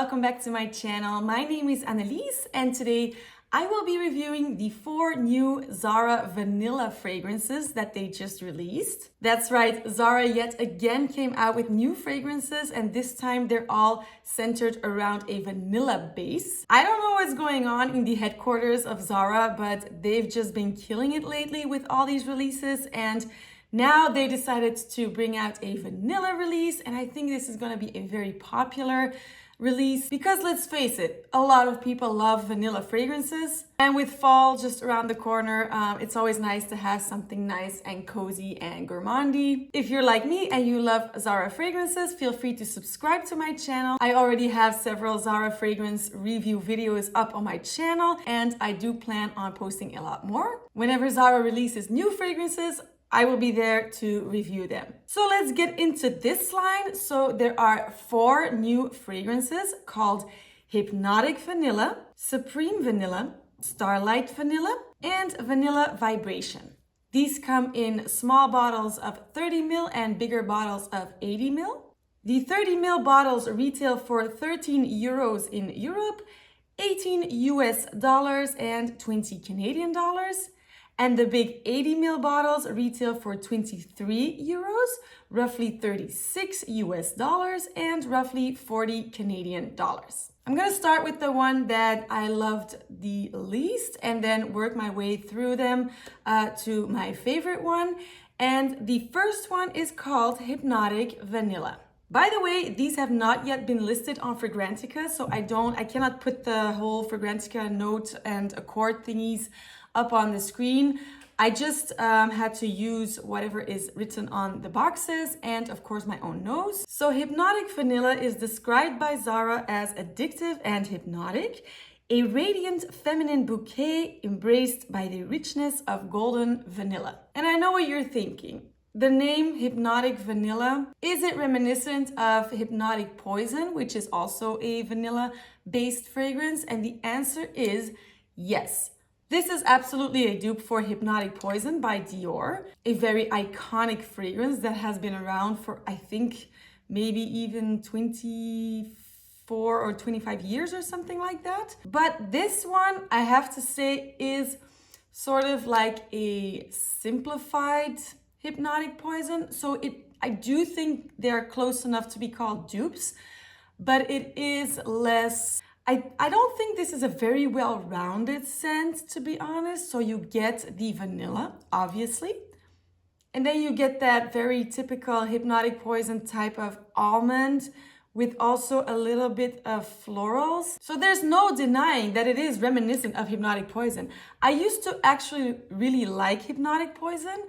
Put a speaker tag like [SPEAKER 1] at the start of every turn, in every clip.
[SPEAKER 1] welcome back to my channel. My name is Annelies and today I will be reviewing the 4 new Zara Vanilla fragrances that they just released. That's right, Zara yet again came out with new fragrances and this time they're all centered around a vanilla base. I don't know what's going on in the headquarters of Zara, but they've just been killing it lately with all these releases, and now they decided to bring out a vanilla release, and I think this is going to be a very popular release because let's face it, a lot of people love vanilla fragrances, and with fall just around the corner, it's always nice to have something nice and cozy and gourmandy. If you're like me and you love Zara fragrances, feel free to subscribe to my channel. I already have several Zara fragrance review videos up on my channel, and I do plan on posting a lot more. Whenever Zara releases new fragrances, I will be there to review them. So let's get into this line. So there are 4 new fragrances called Hypnotic Vanilla, Supreme Vanilla, Starlight Vanilla, and Vanilla Vibration. These come in small bottles of 30 ml and bigger bottles of 80 ml. The 30 ml bottles retail for 13 euros in Europe, 18 US dollars and 20 Canadian dollars. And the big 80 ml bottles retail for 23 euros, roughly 36 US dollars, and roughly 40 Canadian dollars. I'm gonna start with the one that I loved the least and then work my way through them to my favorite one. And the first one is called Hypnotic Vanilla. By the way, these have not yet been listed on Fragrantica, so I cannot put the whole Fragrantica note and accord thingies up on the screen. I just had to use whatever is written on the boxes and of course my own nose. So Hypnotic Vanilla is described by Zara as addictive and hypnotic, a radiant feminine bouquet embraced by the richness of golden vanilla. And I know what you're thinking. The name Hypnotic Vanilla, is it reminiscent of Hypnotic Poison, which is also a vanilla-based fragrance? And the answer is yes. This is absolutely a dupe for Hypnotic Poison by Dior, a very iconic fragrance that has been around for, I think, maybe even 24 or 25 years or something like that. But this one, I have to say, is sort of like a simplified Hypnotic Poison. So I do think they're close enough to be called dupes, but it is less. I don't think this is a very well-rounded scent, to be honest. So you get the vanilla, obviously, and then you get that very typical Hypnotic Poison type of almond with also a little bit of florals. So there's no denying that it is reminiscent of Hypnotic Poison. I used to actually really like Hypnotic Poison.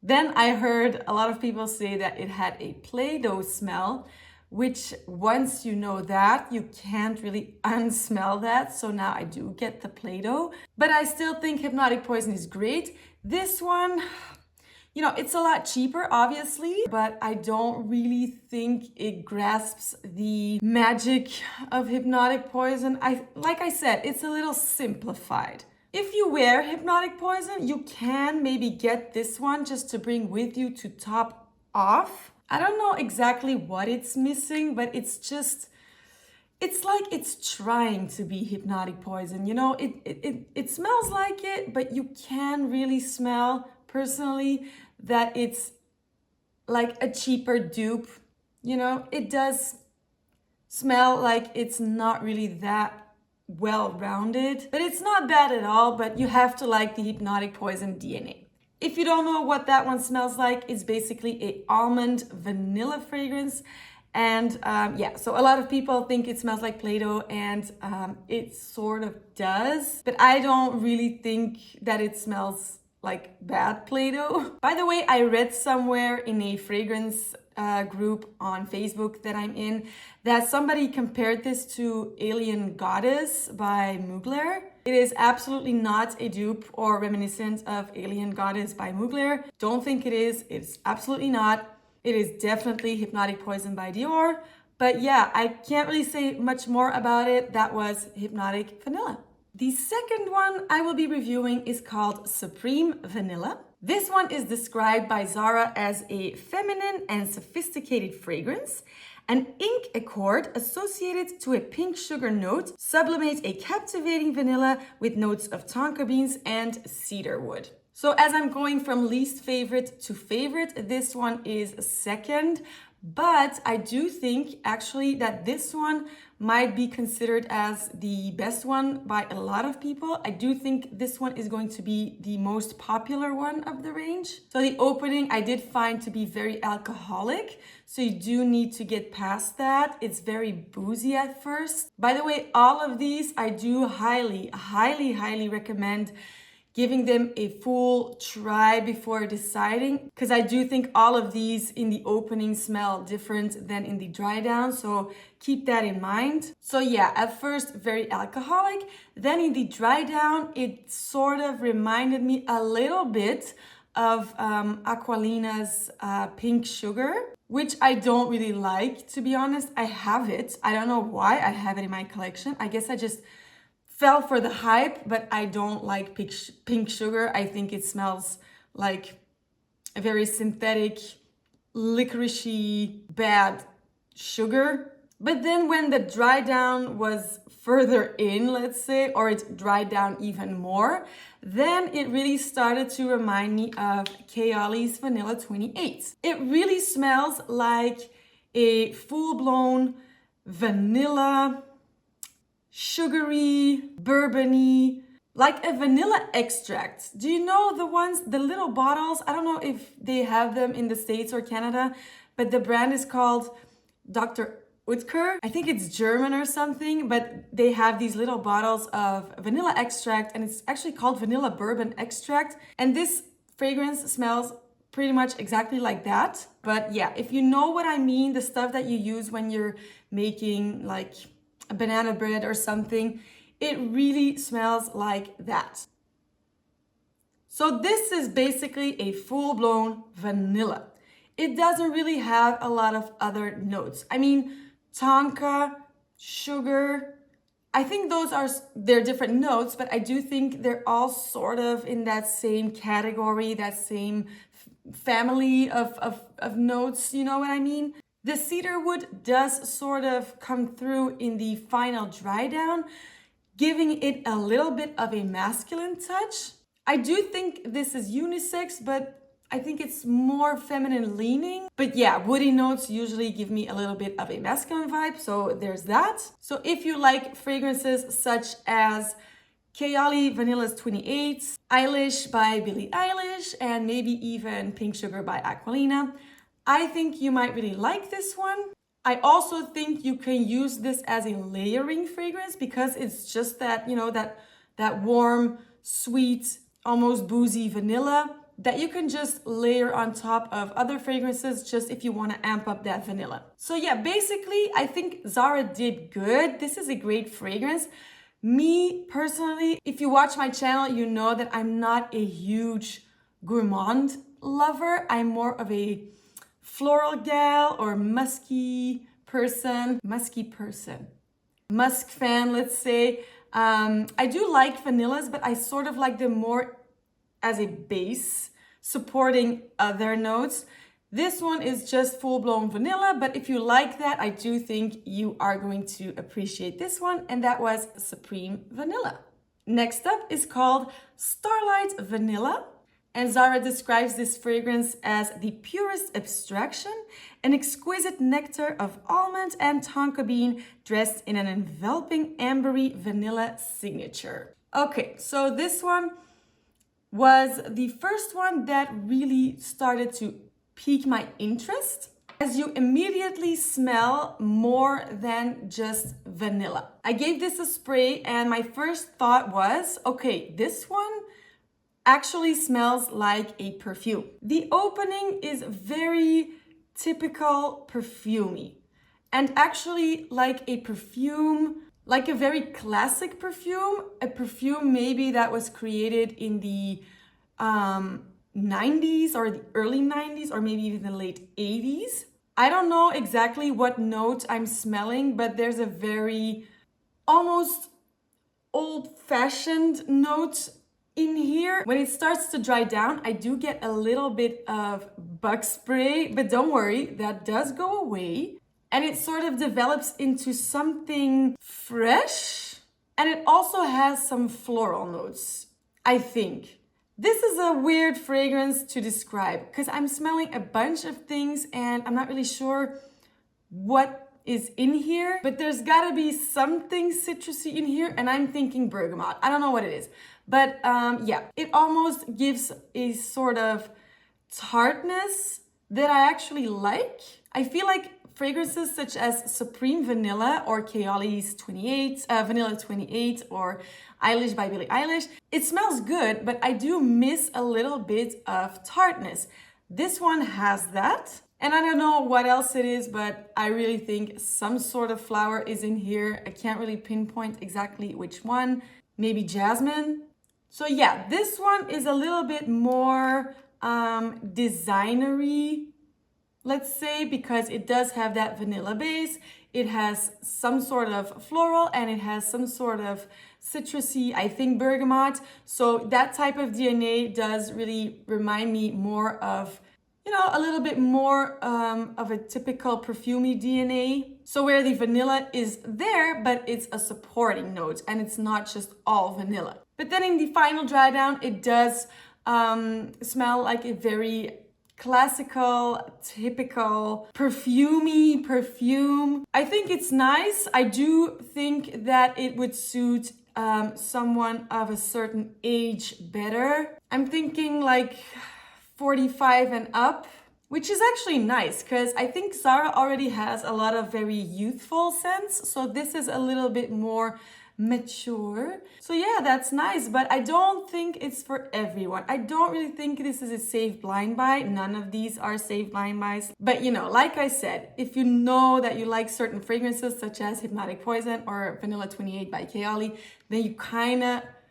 [SPEAKER 1] Then I heard a lot of people say that it had a Play-Doh smell, which once you know that, you can't really unsmell that. So now I do get the Play-Doh, but I still think Hypnotic Poison is great. This one, you know, it's a lot cheaper, obviously, but I don't really think it grasps the magic of Hypnotic Poison. Like I said, it's a little simplified. If you wear Hypnotic Poison, you can maybe get this one just to bring with you to top off. I don't know exactly what it's missing, but it's like it's trying to be Hypnotic Poison. You know, it smells like it, but you can really smell personally that it's like a cheaper dupe. You know, it does smell like it's not really that well-rounded, but it's not bad at all. But you have to like the Hypnotic Poison DNA. If you don't know what that one smells like, it's basically a almond vanilla fragrance. And yeah, so a lot of people think it smells like Play-Doh, and it sort of does, but I don't really think that it smells like bad Play-Doh. By the way, I read somewhere in a fragrance group on Facebook that I'm in that somebody compared this to Alien Goddess by Mugler. It is absolutely not a dupe or reminiscent of Alien Goddess by Mugler. Don't think it is. It's absolutely not. It is definitely Hypnotic Poison by Dior. But yeah, I can't really say much more about it. That was Hypnotic Vanilla. The second one I will be reviewing is called Supreme Vanilla. This one is described by Zara as a feminine and sophisticated fragrance, An ink accord associated to a pink sugar note sublimates a captivating vanilla with notes of tonka beans and cedar wood. So as I'm going from least favorite to favorite, this one is second, but I do think actually that this one might be considered as the best one by a lot of people. I do think this one is going to be the most popular one of the range. So the opening I did find to be very alcoholic, so you do need to get past that. It's very boozy at first. By the way, all of these I do highly recommend giving them a full try before deciding, because I do think all of these in the opening smell different than in the dry down, so keep that in mind. So yeah, at first very alcoholic, then in the dry down it sort of reminded me a little bit of Aquolina's pink sugar, which I don't really like, to be honest. I have it, I don't know why I have it in my collection. I guess I just fell for the hype, but I don't like pink sugar. I think it smells like a very synthetic, licoricey, bad sugar. But then when the dry down was further in, let's say, or it dried down even more, then it really started to remind me of Kayali's Vanilla 28. It really smells like a full-blown vanilla, sugary, bourbony, like a vanilla extract. Do you know the ones, the little bottles? I don't know if they have them in the States or Canada, but the brand is called Dr. Utker. I think it's German or something, but they have these little bottles of vanilla extract, and it's actually called vanilla bourbon extract. And this fragrance smells pretty much exactly like that. But yeah, if you know what I mean, the stuff that you use when you're making like a banana bread or something, it really smells like that. So this is basically a full-blown vanilla. It doesn't really have a lot of other notes. I mean, tonka, sugar, I think they're different notes, but I do think they're all sort of in that same category, that same family of notes, you know what I mean? The cedar wood does sort of come through in the final dry down, giving it a little bit of a masculine touch. I do think this is unisex, but I think it's more feminine leaning. But yeah, woody notes usually give me a little bit of a masculine vibe, so there's that. So if you like fragrances such as Kayali Vanilla's 28, Eilish by Billie Eilish, and maybe even Pink Sugar by Aquolina, I think you might really like this one. I also think you can use this as a layering fragrance because it's just that, you know, that warm, sweet, almost boozy vanilla that you can just layer on top of other fragrances just if you want to amp up that vanilla. So yeah, basically, I think Zara did good. This is a great fragrance. Me personally, if you watch my channel, you know that I'm not a huge gourmand lover. I'm more of a floral gal or musky person. Musk fan, let's say. I do like vanillas, but I sort of like them more as a base, supporting other notes. This one is just full-blown vanilla, but if you like that, I do think you are going to appreciate this one, and that was Supreme Vanilla. Next up is called Starlight Vanilla, and Zara describes this fragrance as the purest abstraction, an exquisite nectar of almond and tonka bean dressed in an enveloping ambery vanilla signature. Okay, so this one was the first one that really started to pique my interest, as you immediately smell more than just vanilla. I gave this a spray and my first thought was, okay, this one actually smells like a perfume. The opening is very typical perfumey, and actually like a perfume, like a very classic perfume, a perfume maybe that was created in the 90s or the early 90s or maybe even the late 80s. I don't know exactly what note I'm smelling, but there's a very almost old-fashioned note in here. When it starts to dry down, I do get a little bit of bug spray, but don't worry, that does go away. and it sort of develops into something fresh. And it also has some floral notes, I think. This is a weird fragrance to describe because I'm smelling a bunch of things and I'm not really sure what is in here, but there's gotta be something citrusy in here, and I'm thinking bergamot. I don't know what it is, but yeah, it almost gives a sort of tartness that I actually like. I feel like fragrances such as Supreme Vanilla or Kayali's Vanilla 28 or Eilish by Billie Eilish, it smells good, but I do miss a little bit of tartness. This one has that. And I don't know what else it is, but I really think some sort of flower is in here. I can't really pinpoint exactly which one. Maybe jasmine. So yeah, this one is a little bit more designery, let's say, because it does have that vanilla base. It has some sort of floral and it has some sort of citrusy, I think bergamot. So that type of DNA does really remind me more of, you know, a little bit more of a typical perfumey DNA. So where the vanilla is there, but it's a supporting note and it's not just all vanilla. But then in the final dry down, it does smell like a very classical, typical, perfumey perfume. I think it's nice. I do think that it would suit someone of a certain age better. I'm thinking like 45 and up, which is actually nice because I think Zara already has a lot of very youthful scents. So this is a little bit more mature. So yeah, that's nice, but I don't think it's for everyone. I don't really think this is a safe blind buy. None of these are safe blind buys. But you know, like I said, if you know that you like certain fragrances such as Hypnotic Poison or Vanilla 28 by Kayali, then you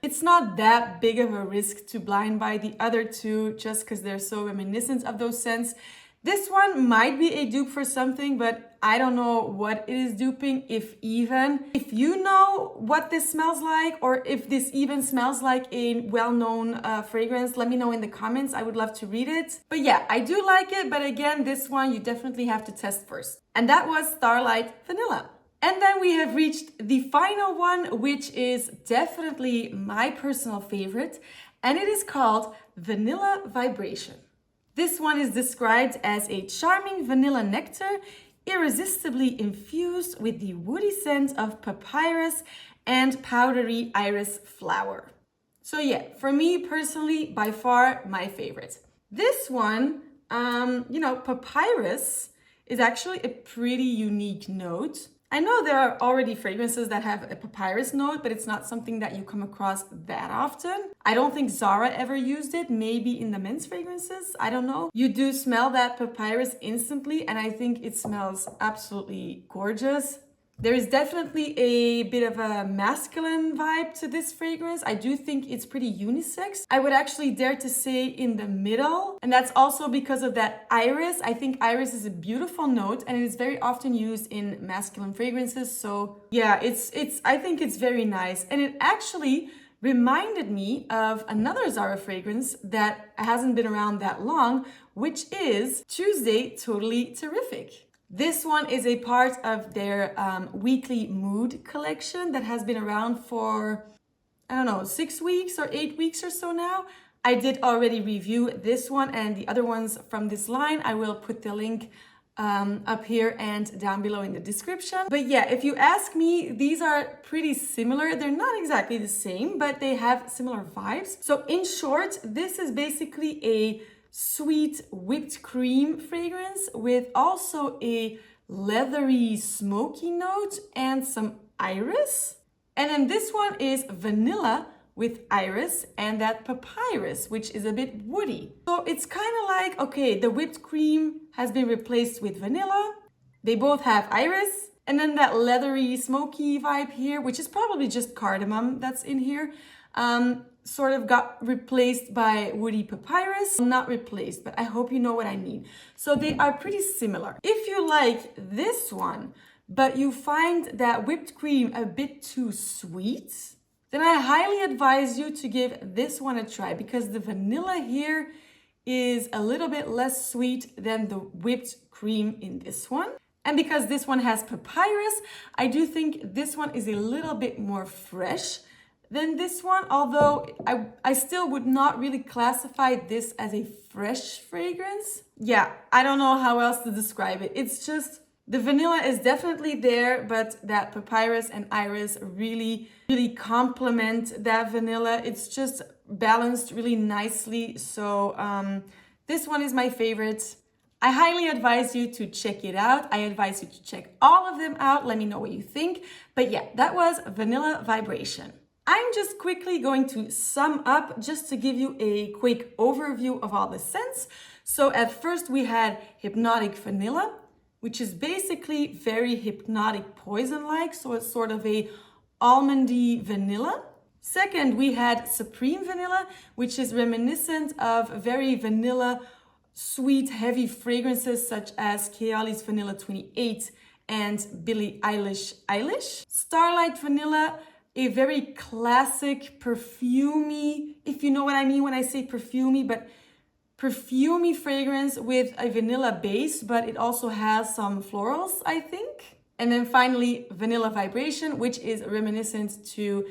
[SPEAKER 1] it's not that big of a risk to blind buy the other two just because they're so reminiscent of those scents. This one might be a dupe for something, but I don't know what it is duping, if even. If you know what this smells like, or if this even smells like a well-known fragrance, let me know in the comments. I would love to read it. But yeah, I do like it, but again, this one you definitely have to test first. And that was Starlight Vanilla. And then we have reached the final one, which is definitely my personal favorite, and it is called Vanilla Vibration. This one is described as a charming vanilla nectar, irresistibly infused with the woody scent of papyrus and powdery iris flower. So yeah, for me personally, by far my favorite. This one, you know, papyrus is actually a pretty unique note. I know there are already fragrances that have a papyrus note, but it's not something that you come across that often. I don't think Zara ever used it, maybe in the men's fragrances, I don't know. You do smell that papyrus instantly, and I think it smells absolutely gorgeous. There is definitely a bit of a masculine vibe to this fragrance. I do think it's pretty unisex. I would actually dare to say in the middle. And that's also because of that iris. I think iris is a beautiful note and it is very often used in masculine fragrances. So yeah, I think it's very nice. And it actually reminded me of another Zara fragrance that hasn't been around that long, which is Tuesday Totally Terrific. This one is a part of their weekly mood collection that has been around for, I don't know, 6 weeks or 8 weeks or so now. I did already review this one and the other ones from this line. I will put the link up here and down below in the description. But yeah, if you ask me, these are pretty similar. They're not exactly the same, but they have similar vibes. So in short, this is basically a sweet whipped cream fragrance with also a leathery smoky note and some iris. And then this one is vanilla with iris and that papyrus, which is a bit woody. So it's kind of like, okay, the whipped cream has been replaced with vanilla. They both have iris. And then that leathery smoky vibe here, which is probably just cardamom that's in here. Sort of got replaced by woody papyrus. Not replaced, but I hope you know what I mean. So they are pretty similar. If you like this one, but you find that whipped cream a bit too sweet, then I highly advise you to give this one a try because the vanilla here is a little bit less sweet than the whipped cream in this one. And because this one has papyrus, I do think this one is a little bit more fresh than this one, although I still would not really classify this as a fresh fragrance. Yeah, I don't know how else to describe it. It's just, the vanilla is definitely there, but that papyrus and iris really complement that vanilla. It's just balanced really nicely. So this one is my favorite. I highly advise you to check it out. I advise you to check all of them out. Let me know what you think. But yeah, that was Vanilla Vibration. I'm just quickly going to sum up just to give you a quick overview of all the scents. So at first we had Hypnotic Vanilla, which is basically very hypnotic poison-like. So it's sort of a almondy vanilla. Second, we had Supreme Vanilla, which is reminiscent of very vanilla, sweet, heavy fragrances such as Kayali's Vanilla 28 and Billie Eilish. Starlight Vanilla, a very classic perfumey, if you know what I mean when I say perfumey, but perfumey fragrance with a vanilla base, but it also has some florals, I think. And then finally, Vanilla Vibration, which is reminiscent to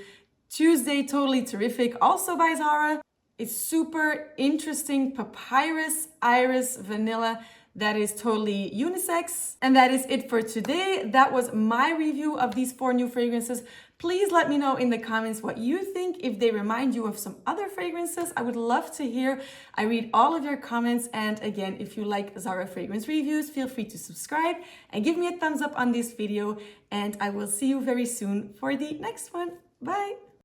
[SPEAKER 1] Tuesday Totally Terrific, also by Zara. It's super interesting papyrus, iris, vanilla that is totally unisex. And that is it for today. That was my review of these 4 new fragrances. Please let me know in the comments what you think, if they remind you of some other fragrances. I would love to hear. I read all of your comments. And again, if you like Zara fragrance reviews, feel free to subscribe and give me a thumbs up on this video. And I will see you very soon for the next one. Bye.